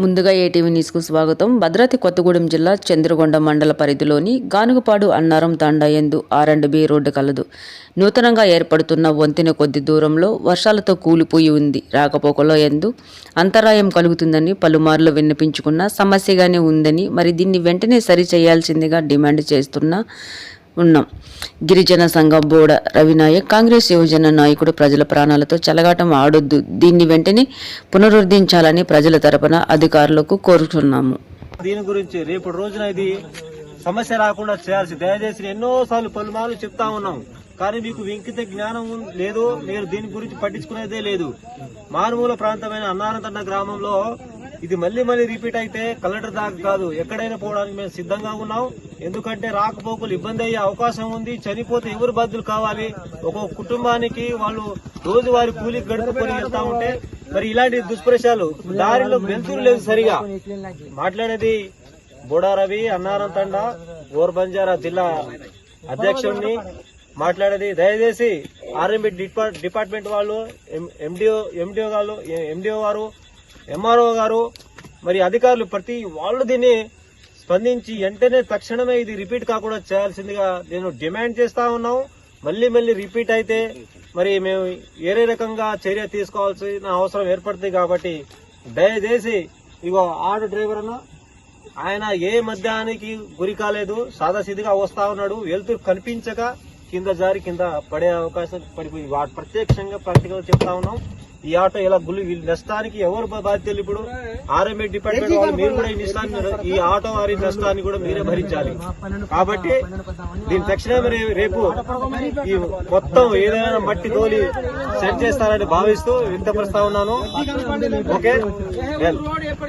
ముందుగా ఏటీవీ న్యూస్కు స్వాగతం. భద్రాద్రి కొత్తగూడెం జిల్లా చంద్రగొండ మండల పరిధిలోని గానుగపాడు అన్నారం తాండా యందు R&B రోడ్డు కలదు. నూతనంగా ఏర్పడుతున్న వంతెన కొద్ది దూరంలో వర్షాలతో కూలిపోయి ఉంది. రాకపోకలో యందు అంతరాయం కలుగుతుందని పలుమార్లు విన్నపించుకున్న సమస్యగానే ఉందని, మరి దీన్ని వెంటనే సరి చేయాల్సిందిగా డిమాండ్ ఉన్నాం. గిరిజన సంఘం బోడ రవినాయక్, కాంగ్రెస్ యువజన నాయకుడు ప్రజల ప్రాణాలతో చెలగాటం ఆడొద్దు, దీన్ని వెంటనే పునరుద్ధరించాలని ప్రజల తరపున అధికారులకు కోరుతున్నాము. దీని గురించి రేపు రోజున ఇది సమస్య రాకుండా చేయాల్సి దయచేసి ఎన్నోసార్లు పలుమార్లు చెప్తా ఉన్నాం. కానీ మీకు ఇంకిత జ్ఞానం లేదు, మీరు దీని గురించి పట్టించుకునేదే లేదు. మారుమూల ప్రాంతమైన అన్నారంతండ గ్రామంలో ఇది మళ్ళీ రిపీట్ అయితే కలెక్టర్ దాకా కాదు, ఎక్కడైనా పోవడానికి మేము సిద్ధంగా ఉన్నాం. ఎందుకంటే రాకపోకలు ఇబ్బంది అయ్యే అవకాశం ఉంది. చనిపోతే ఎవరు బాధ్యులు కావాలి? ఒక్కొక్క కుటుంబానికి వాళ్ళు రోజువారి కూలికి గడుపుకొని వెళ్తా ఉంటే మరి ఇలాంటి దుష్ప్రచారాలు, దారిలో వెళ్తురు లేదు సరిగా. మాట్లాడేది బోడా రవి, అన్నారంతండ ఓర్ బంజారా జిల్లా అధ్యక్షుడిని మాట్లాడేది. దయచేసి R&B డిపార్ట్మెంట్ వాళ్ళు, ఎండిఓ గారు, MRO గారు, మరి అధికారులు ప్రతి వాళ్ళు దీన్ని స్పందించి వెంటనే తక్షణమే ఇది రిపీట్ కాకుండా చేయాల్సిందిగా నేను డిమాండ్ చేస్తా ఉన్నాం. మళ్ళీ రిపీట్ అయితే మరి మేము వేరే రకంగా చర్య తీసుకోవాల్సిన అవసరం ఏర్పడుతుంది. కాబట్టి దయచేసి ఇగో ఆటో డ్రైవర్ అన్న ఆయన ఏ మధ్యాహ్నానికి గురి కాలేదు, సాదాసీదిగా వస్తా ఉన్నాడు. వెళ్తూ కనిపించక కింద జారి కింద పడే అవకాశం పడిపోయి ప్రత్యక్షంగా ప్రాక్టికల్ చెప్తా ఉన్నాం. ఈ ఆటో ఇలా నష్టానికి ఎవరు బాధ్యతలు? ఇప్పుడు R&B డిపార్ట్మెంట్ వాళ్ళు మీరు కూడా ఈ ఆటో వారి నష్టాన్ని కూడా మీరే భరించాలి. కాబట్టి దీని తక్షణమే రేపు ఈ మొత్తం ఏదైనా మట్టి తోలి సెట్ చేస్తారని భావిస్తూ వ్యక్తపరుస్తా ఉన్నాను. ఓకే.